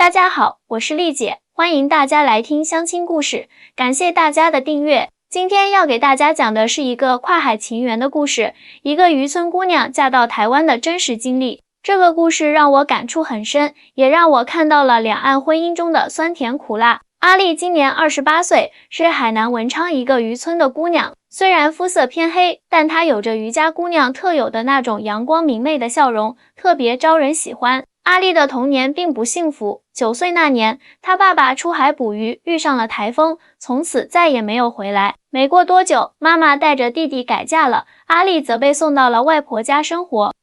大家好，我是丽姐，欢迎大家来听相亲故事，感谢大家的订阅。今天要给大家讲的是一个跨海情缘的故事，一个渔村姑娘嫁到台湾的真实经历。这个故事让我感触很深，也让我看到了两岸婚姻中的酸甜苦辣。阿丽今年28岁，是海南文昌一个渔村的姑娘。虽然肤色偏黑，但她有着渔家姑娘特有的那种阳光明媚的笑容，特别招人喜欢。阿丽的童年并不幸福，9岁那年，她爸爸出海捕鱼，遇上了台风，从此再也没有回来。没过多久，妈妈带着弟弟改嫁了，阿丽则被送到了外婆家生活。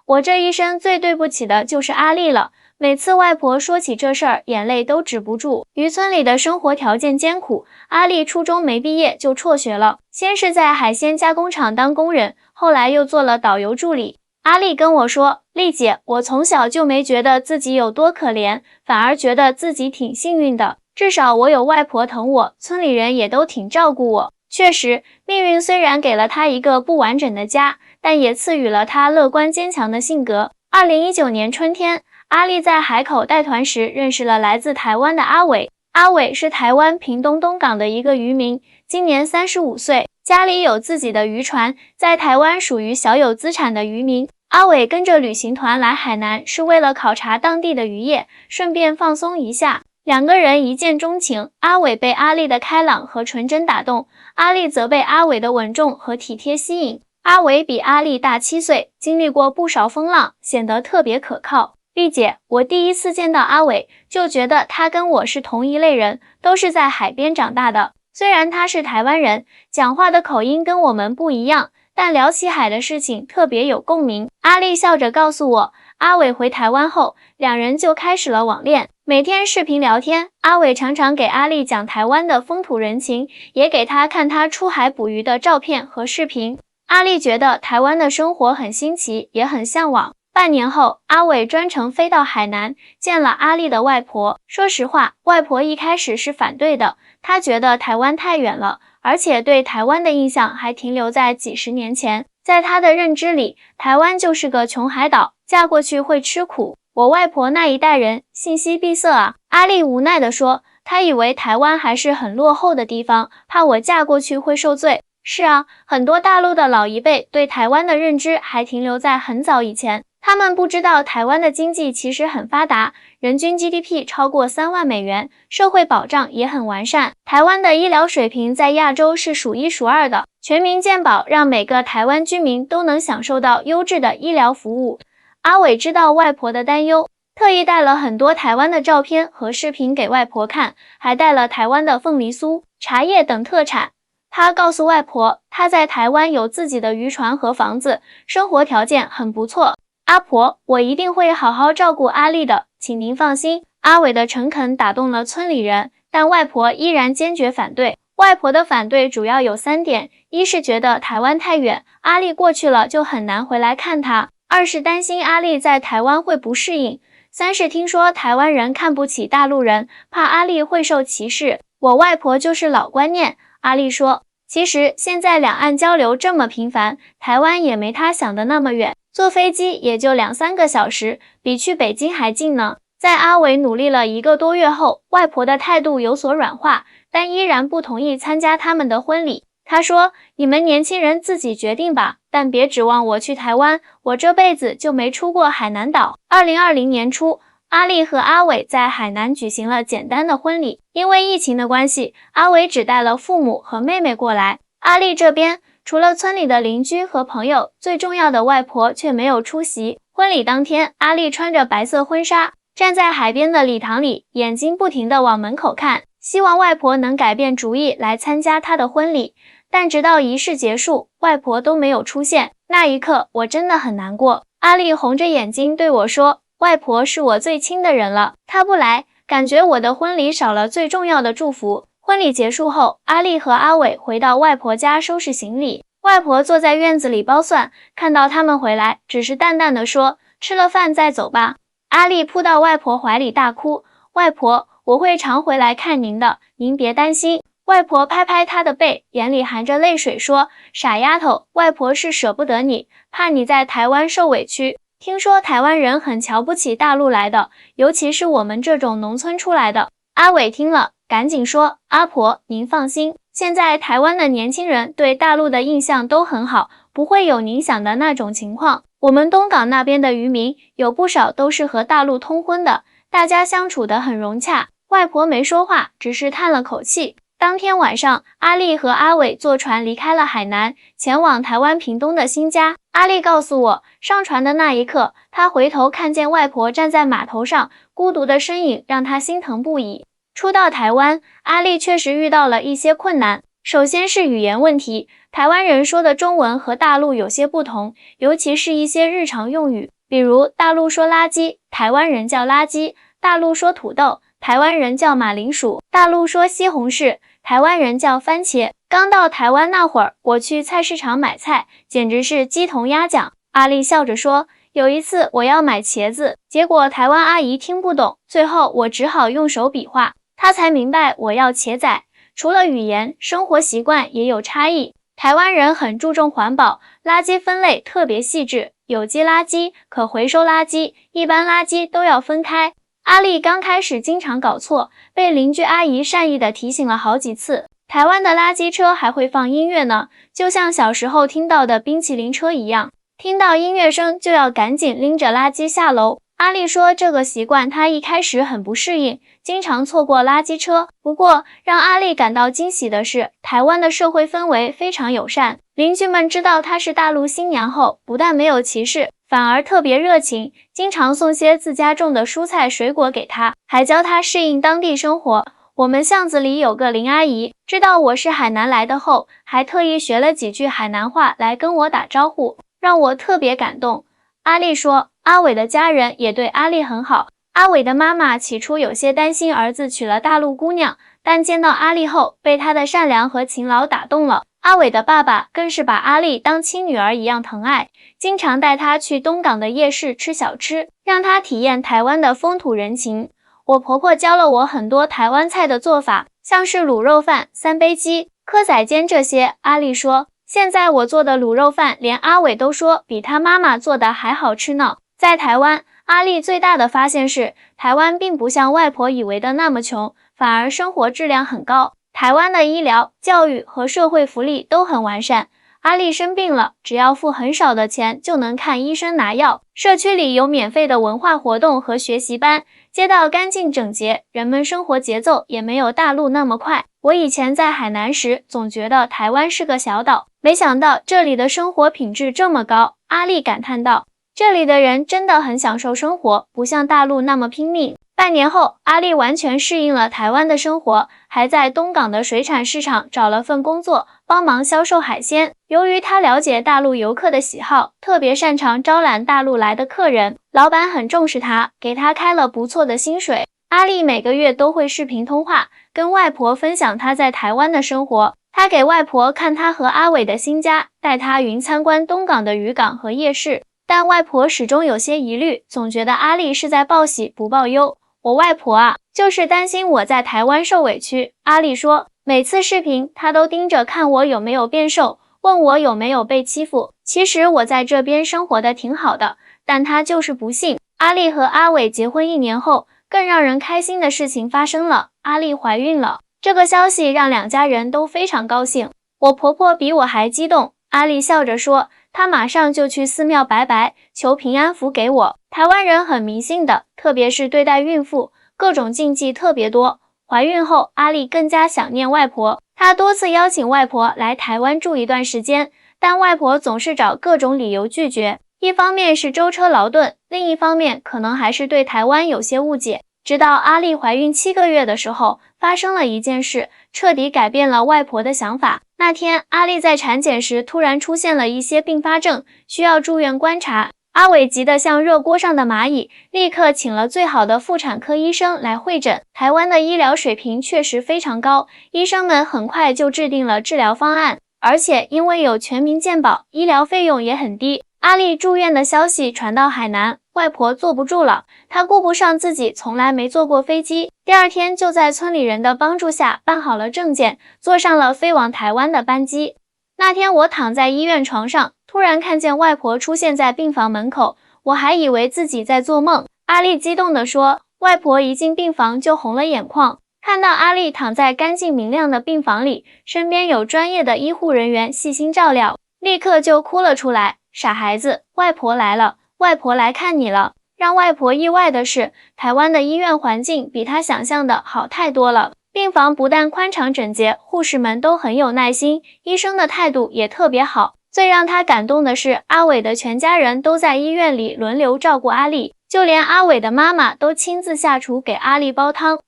我这一生最对不起的就是阿丽了。每次外婆说起这事儿，眼泪都止不住。渔村里的生活条件艰苦，阿丽初中没毕业就辍学了，先是在海鲜加工厂当工人，后来又做了导游助理。阿丽跟我说，丽姐，我从小就没觉得自己有多可怜，反而觉得自己挺幸运的，至少我有外婆疼我，村里人也都挺照顾我。确实，命运虽然给了她一个不完整的家，但也赐予了她乐观坚强的性格。2019年春天，阿丽在海口带团时认识了来自台湾的阿伟。阿伟是台湾屏东东港的一个渔民，今年35岁，家里有自己的渔船，在台湾属于小有资产的渔民。阿伟跟着旅行团来海南，是为了考察当地的渔业，顺便放松一下。两个人一见钟情，阿伟被阿丽的开朗和纯真打动，阿丽则被阿伟的稳重和体贴吸引。阿伟比阿丽大7岁，经历过不少风浪，显得特别可靠。丽姐，我第一次见到阿伟，就觉得他跟我是同一类人，都是在海边长大的。虽然他是台湾人，讲话的口音跟我们不一样，但聊起海的事情特别有共鸣。阿丽笑着告诉我，阿伟回台湾后，两人就开始了网恋，每天视频聊天。阿伟常常给阿丽讲台湾的风土人情，也给她看他出海捕鱼的照片和视频。阿丽觉得台湾的生活很新奇，也很向往。半年后，阿伟专程飞到海南，见了阿丽的外婆。说实话，外婆一开始是反对的，她觉得台湾太远了，而且对台湾的印象还停留在几十年前。在她的认知里，台湾就是个穷海岛，嫁过去会吃苦。我外婆那一代人信息闭塞啊。阿丽无奈地说，她以为台湾还是很落后的地方，怕我嫁过去会受罪。是啊，很多大陆的老一辈对台湾的认知还停留在很早以前。他们不知道台湾的经济其实很发达，人均 GDP 超过3万美元，社会保障也很完善。台湾的医疗水平在亚洲是数一数二的，全民健保让每个台湾居民都能享受到优质的医疗服务。阿伟知道外婆的担忧，特意带了很多台湾的照片和视频给外婆看，还带了台湾的凤梨酥、茶叶等特产。他告诉外婆，他在台湾有自己的渔船和房子，生活条件很不错。阿婆，我一定会好好照顾阿丽的，请您放心。阿伟的诚恳打动了村里人，但外婆依然坚决反对。外婆的反对主要有3点，一是觉得台湾太远，阿丽过去了就很难回来看她；二是担心阿丽在台湾会不适应；三是听说台湾人看不起大陆人，怕阿丽会受歧视。我外婆就是老观念。阿丽说，其实现在两岸交流这么频繁，台湾也没她想的那么远。坐飞机也就2-3个小时，比去北京还近呢。在阿伟努力了1个多月后，外婆的态度有所软化，但依然不同意参加他们的婚礼。她说，你们年轻人自己决定吧，但别指望我去台湾，我这辈子就没出过海南岛。2020年初，阿丽和阿伟在海南举行了简单的婚礼，因为疫情的关系，阿伟只带了父母和妹妹过来。阿丽这边除了村里的邻居和朋友，最重要的外婆却没有出席。婚礼当天，阿丽穿着白色婚纱，站在海边的礼堂里，眼睛不停地往门口看，希望外婆能改变主意来参加她的婚礼。但直到仪式结束，外婆都没有出现。那一刻，我真的很难过。阿丽红着眼睛对我说，外婆是我最亲的人了，她不来，感觉我的婚礼少了最重要的祝福。婚礼结束后，阿丽和阿伟回到外婆家收拾行李。外婆坐在院子里剥蒜，看到他们回来，只是淡淡的说，吃了饭再走吧。阿丽扑到外婆怀里大哭，外婆，我会常回来看您的，您别担心。外婆拍拍她的背，眼里含着泪水说，傻丫头，外婆是舍不得你，怕你在台湾受委屈。听说台湾人很瞧不起大陆来的，尤其是我们这种农村出来的。阿伟听了，赶紧说：阿婆，您放心，现在台湾的年轻人对大陆的印象都很好，不会有您想的那种情况。我们东港那边的渔民有不少都是和大陆通婚的，大家相处得很融洽。外婆没说话，只是叹了口气。当天晚上，阿丽和阿伟坐船离开了海南，前往台湾屏东的新家。阿丽告诉我，上船的那一刻，她回头看见外婆站在码头上，孤独的身影让她心疼不已。初到台湾，阿丽确实遇到了一些困难。首先是语言问题，台湾人说的中文和大陆有些不同，尤其是一些日常用语，比如大陆说垃圾，台湾人叫垃圾；大陆说土豆，台湾人叫马铃薯；大陆说西红柿，台湾人叫番茄。刚到台湾那会儿，我去菜市场买菜，简直是鸡同鸭讲。阿丽笑着说，有一次我要买茄子，结果台湾阿姨听不懂，最后我只好用手比划，她才明白我要茄仔。除了语言，生活习惯也有差异。台湾人很注重环保，垃圾分类特别细致，有机垃圾、可回收垃圾、一般垃圾都要分开。阿丽刚开始经常搞错，被邻居阿姨善意地提醒了好几次。台湾的垃圾车还会放音乐呢，就像小时候听到的冰淇淋车一样，听到音乐声就要赶紧拎着垃圾下楼。阿丽说这个习惯她一开始很不适应，经常错过垃圾车。不过让阿丽感到惊喜的是，台湾的社会氛围非常友善，邻居们知道她是大陆新娘后，不但没有歧视，反而特别热情，经常送些自家种的蔬菜水果给她，还教她适应当地生活。我们巷子里有个林阿姨，知道我是海南来的后，还特意学了几句海南话来跟我打招呼，让我特别感动。阿丽说，阿伟的家人也对阿丽很好。阿伟的妈妈起初有些担心儿子娶了大陆姑娘，但见到阿丽后，被她的善良和勤劳打动了。阿伟的爸爸更是把阿丽当亲女儿一样疼爱，经常带她去东港的夜市吃小吃，让她体验台湾的风土人情。我婆婆教了我很多台湾菜的做法，像是卤肉饭、三杯鸡、蚵仔煎这些。阿丽说，现在我做的卤肉饭，连阿伟都说比他妈妈做的还好吃呢。在台湾，阿丽最大的发现是，台湾并不像外婆以为的那么穷，反而生活质量很高。台湾的医疗、教育和社会福利都很完善。阿丽生病了，只要付很少的钱就能看医生拿药。社区里有免费的文化活动和学习班，街道干净整洁，人们生活节奏也没有大陆那么快。我以前在海南时，总觉得台湾是个小岛，没想到这里的生活品质这么高。阿丽感叹道，这里的人真的很享受生活，不像大陆那么拼命。半年后，阿丽完全适应了台湾的生活，还在东港的水产市场找了份工作，帮忙销售海鲜。由于她了解大陆游客的喜好，特别擅长招揽大陆来的客人，老板很重视她，给她开了不错的薪水。阿丽每个月都会视频通话，跟外婆分享她在台湾的生活。她给外婆看她和阿伟的新家，带她云参观东港的渔港和夜市。但外婆始终有些疑虑，总觉得阿丽是在报喜不报忧。我外婆啊，就是担心我在台湾受委屈。阿丽说，每次视频她都盯着看我有没有变瘦，问我有没有被欺负。其实我在这边生活的挺好的，但她就是不信。阿丽和阿伟结婚1年后，更让人开心的事情发生了，阿丽怀孕了。这个消息让两家人都非常高兴。我婆婆比我还激动。阿丽笑着说，她马上就去寺庙拜拜，求平安符给我。台湾人很迷信的，特别是对待孕妇，各种禁忌特别多。怀孕后，阿丽更加想念外婆，她多次邀请外婆来台湾住一段时间，但外婆总是找各种理由拒绝。一方面是舟车劳顿，另一方面可能还是对台湾有些误解。直到阿丽怀孕7个月的时候，发生了一件事，彻底改变了外婆的想法。那天，阿丽在产检时突然出现了一些并发症，需要住院观察。阿伟急得像热锅上的蚂蚁，立刻请了最好的妇产科医生来会诊。台湾的医疗水平确实非常高，医生们很快就制定了治疗方案，而且因为有全民健保，医疗费用也很低。阿丽住院的消息传到海南，外婆坐不住了，她顾不上自己从来没坐过飞机，第二天就在村里人的帮助下办好了证件，坐上了飞往台湾的班机。那天我躺在医院床上，突然看见外婆出现在病房门口，我还以为自己在做梦。阿丽激动地说，外婆一进病房就红了眼眶，看到阿丽躺在干净明亮的病房里，身边有专业的医护人员细心照料，立刻就哭了出来。傻孩子，外婆来了，外婆来看你了。让外婆意外的是，台湾的医院环境比她想象的好太多了。病房不但宽敞整洁，护士们都很有耐心，医生的态度也特别好。最让她感动的是，阿伟的全家人都在医院里轮流照顾阿丽，就连阿伟的妈妈都亲自下厨给阿丽煲汤。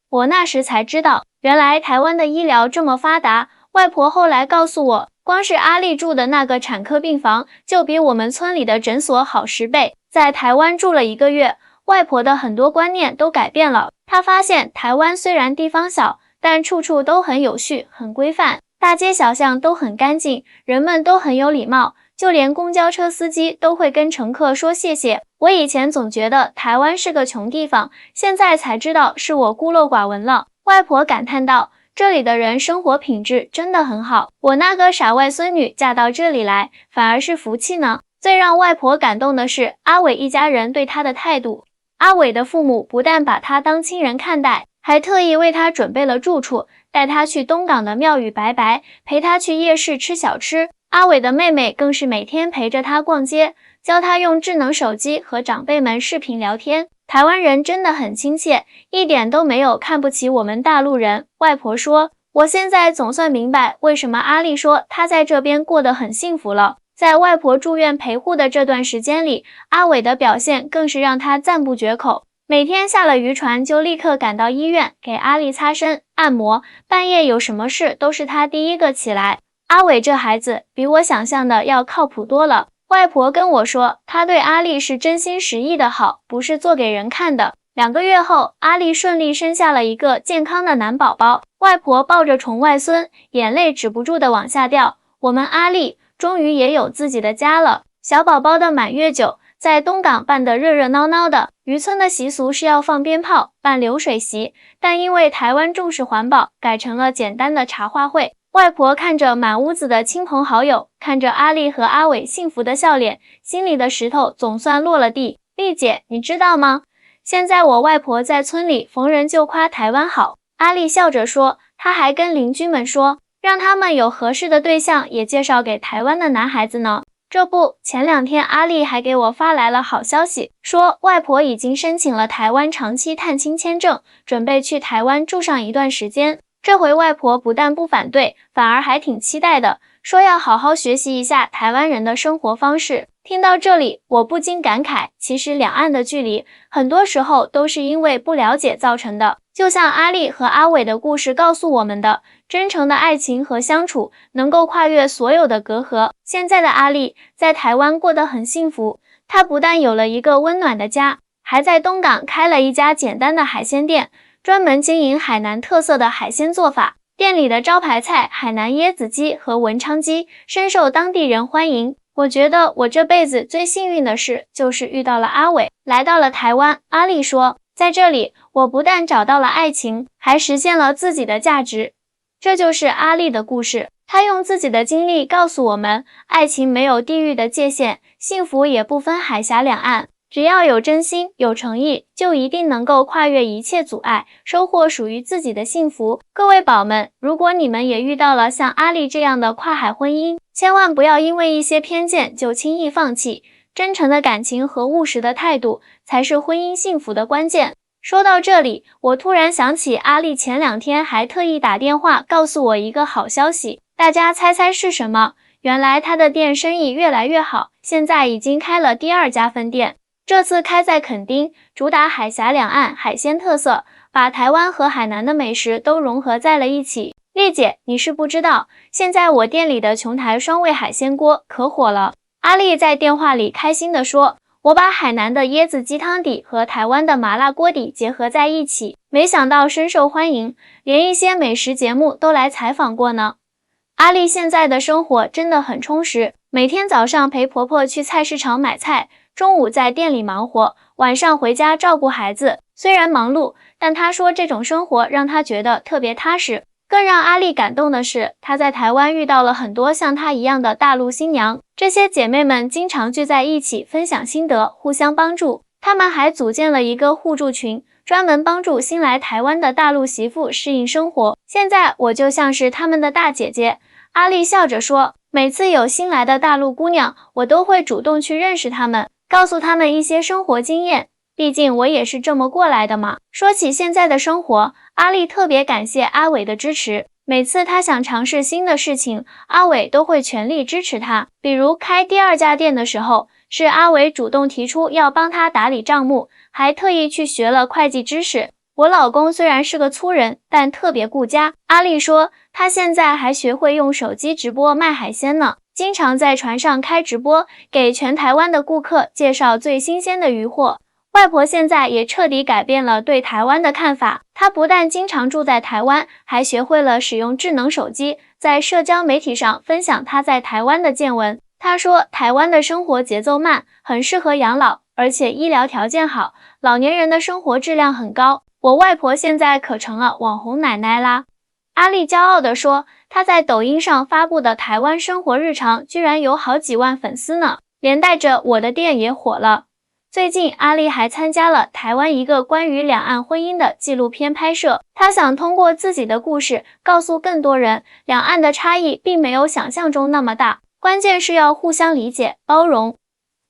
我那时才知道，原来台湾的医疗这么发达。外婆后来告诉我，光是阿丽住的那个产科病房，就比我们村里的诊所好10倍。在台湾住了1个月，外婆的很多观念都改变了。她发现台湾虽然地方小，但处处都很有序、很规范，大街小巷都很干净，人们都很有礼貌，就连公交车司机都会跟乘客说谢谢。我以前总觉得台湾是个穷地方，现在才知道是我孤陋寡闻了。外婆感叹道，这里的人生活品质真的很好，我那个傻外孙女嫁到这里来，反而是福气呢。最让外婆感动的是阿伟一家人对她的态度。阿伟的父母不但把他当亲人看待，还特意为他准备了住处，带他去东港的庙宇拜拜，陪他去夜市吃小吃。阿伟的妹妹更是每天陪着他逛街，教他用智能手机和长辈们视频聊天。台湾人真的很亲切，一点都没有看不起我们大陆人。外婆说，我现在总算明白为什么阿丽说她在这边过得很幸福了。在外婆住院陪护的这段时间里，阿伟的表现更是让他赞不绝口。每天下了渔船就立刻赶到医院给阿丽擦身、按摩，半夜有什么事都是他第一个起来。阿伟这孩子比我想象的要靠谱多了。外婆跟我说，他对阿丽是真心实意的好，不是做给人看的。2个月后，阿丽顺利生下了一个健康的男宝宝。外婆抱着宠外孙，眼泪止不住的往下掉。我们阿丽终于也有自己的家了。小宝宝的满月酒在东港办得热热闹闹的。渔村的习俗是要放鞭炮、办流水席，但因为台湾重视环保，改成了简单的茶话会。外婆看着满屋子的亲朋好友，看着阿丽和阿伟幸福的笑脸，心里的石头总算落了地。丽姐，你知道吗？现在我外婆在村里逢人就夸台湾好。阿丽笑着说，她还跟邻居们说，让他们有合适的对象也介绍给台湾的男孩子呢。这不，前2天阿丽还给我发来了好消息，说外婆已经申请了台湾长期探亲签证，准备去台湾住上一段时间。这回外婆不但不反对，反而还挺期待的，说要好好学习一下台湾人的生活方式。听到这里，我不禁感慨，其实两岸的距离很多时候都是因为不了解造成的。就像阿丽和阿伟的故事告诉我们的，真诚的爱情和相处能够跨越所有的隔阂。现在的阿丽在台湾过得很幸福，她不但有了一个温暖的家，还在东港开了一家简单的海鲜店，专门经营海南特色的海鲜做法。店里的招牌菜海南椰子鸡和文昌鸡深受当地人欢迎。我觉得我这辈子最幸运的事就是遇到了阿伟，来到了台湾。阿丽说，在这里我不但找到了爱情，还实现了自己的价值。这就是阿丽的故事，她用自己的经历告诉我们，爱情没有地域的界限，幸福也不分海峡两岸。只要有真心、有诚意，就一定能够跨越一切阻碍，收获属于自己的幸福。各位宝们，如果你们也遇到了像阿丽这样的跨海婚姻，千万不要因为一些偏见就轻易放弃。真诚的感情和务实的态度，才是婚姻幸福的关键。说到这里，我突然想起阿丽前2天还特意打电话告诉我一个好消息，大家猜猜是什么？原来她的店生意越来越好，现在已经开了第2家分店。这次开在垦丁，主打海峡两岸海鲜特色，把台湾和海南的美食都融合在了一起。丽姐，你是不知道，现在我店里的琼台双味海鲜锅可火了。阿丽在电话里开心地说，我把海南的椰子鸡汤底和台湾的麻辣锅底结合在一起，没想到深受欢迎，连一些美食节目都来采访过呢。阿丽现在的生活真的很充实，每天早上陪婆婆去菜市场买菜，中午在店里忙活，晚上回家照顾孩子。虽然忙碌，但她说这种生活让她觉得特别踏实。更让阿丽感动的是，她在台湾遇到了很多像她一样的大陆新娘，这些姐妹们经常聚在一起分享心得，互相帮助。她们还组建了一个互助群，专门帮助新来台湾的大陆媳妇适应生活。现在我就像是她们的大姐姐。阿丽笑着说，每次有新来的大陆姑娘，我都会主动去认识她们，告诉她们一些生活经验。毕竟我也是这么过来的嘛。说起现在的生活，阿丽特别感谢阿伟的支持。每次她想尝试新的事情，阿伟都会全力支持她。比如开第2家店的时候，是阿伟主动提出要帮他打理账目，还特意去学了会计知识。我老公虽然是个粗人，但特别顾家。阿丽说，他现在还学会用手机直播卖海鲜呢，经常在船上开直播，给全台湾的顾客介绍最新鲜的鱼货。外婆现在也彻底改变了对台湾的看法，她不但经常住在台湾，还学会了使用智能手机，在社交媒体上分享她在台湾的见闻。她说，台湾的生活节奏慢，很适合养老，而且医疗条件好，老年人的生活质量很高。我外婆现在可成了网红奶奶啦。阿丽骄傲地说，她在抖音上发布的台湾生活日常居然有好几万粉丝呢，连带着我的店也火了。最近，阿丽还参加了台湾一个关于两岸婚姻的纪录片拍摄。她想通过自己的故事，告诉更多人，两岸的差异并没有想象中那么大，关键是要互相理解、包容。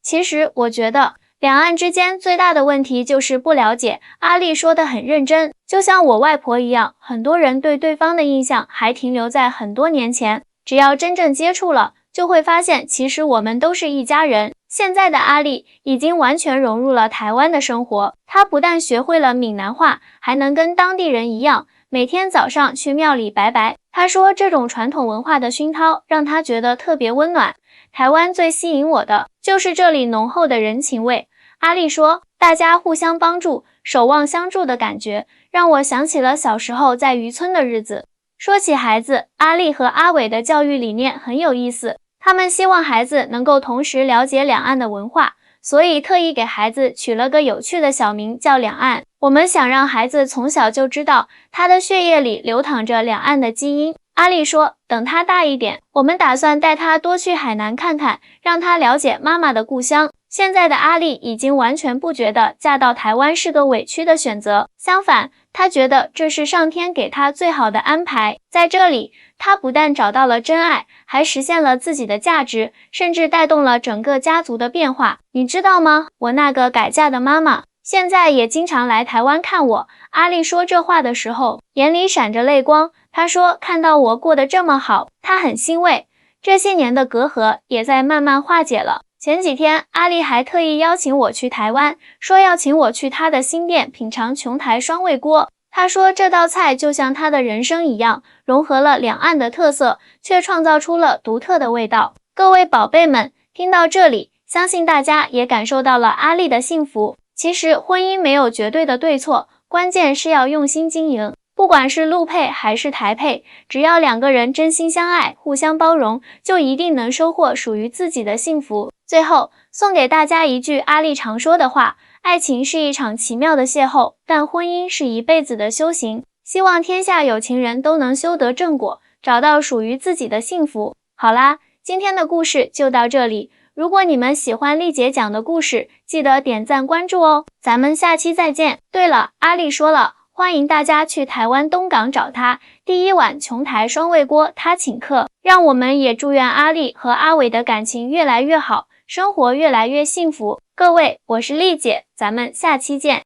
其实，我觉得两岸之间最大的问题就是不了解。阿丽说得很认真，就像我外婆一样，很多人对对方的印象还停留在很多年前，只要真正接触了，就会发现其实我们都是一家人。现在的阿丽已经完全融入了台湾的生活，她不但学会了闽南话，还能跟当地人一样，每天早上去庙里拜拜。她说这种传统文化的熏陶让她觉得特别温暖。台湾最吸引我的就是这里浓厚的人情味。阿丽说，大家互相帮助，守望相助的感觉，让我想起了小时候在渔村的日子。说起孩子，阿丽和阿伟的教育理念很有意思。他们希望孩子能够同时了解两岸的文化，所以特意给孩子取了个有趣的小名叫两岸。我们想让孩子从小就知道他的血液里流淌着两岸的基因。阿丽说，等他大一点，我们打算带他多去海南看看，让他了解妈妈的故乡。现在的阿丽已经完全不觉得嫁到台湾是个委屈的选择，相反，她觉得这是上天给她最好的安排。在这里，她不但找到了真爱，还实现了自己的价值，甚至带动了整个家族的变化。你知道吗？我那个改嫁的妈妈现在也经常来台湾看我。阿丽说这话的时候，眼里闪着泪光。她说看到我过得这么好，她很欣慰，这些年的隔阂也在慢慢化解了。前几天，阿丽还特意邀请我去台湾，说要请我去她的新店品尝琼台双味锅。她说这道菜就像她的人生一样，融合了两岸的特色，却创造出了独特的味道。各位宝贝们，听到这里，相信大家也感受到了阿丽的幸福。其实婚姻没有绝对的对错，关键是要用心经营。不管是陆配还是台配，只要两个人真心相爱，互相包容，就一定能收获属于自己的幸福。最后，送给大家一句阿丽常说的话，爱情是一场奇妙的邂逅，但婚姻是一辈子的修行。希望天下有情人都能修得正果，找到属于自己的幸福。好啦，今天的故事就到这里。如果你们喜欢丽姐讲的故事，记得点赞关注哦。咱们下期再见。对了，阿丽说了，欢迎大家去台湾东港找她，第一碗琼台双味锅她请客。让我们也祝愿阿丽和阿伟的感情越来越好，生活越来越幸福。各位，我是丽姐，咱们下期见。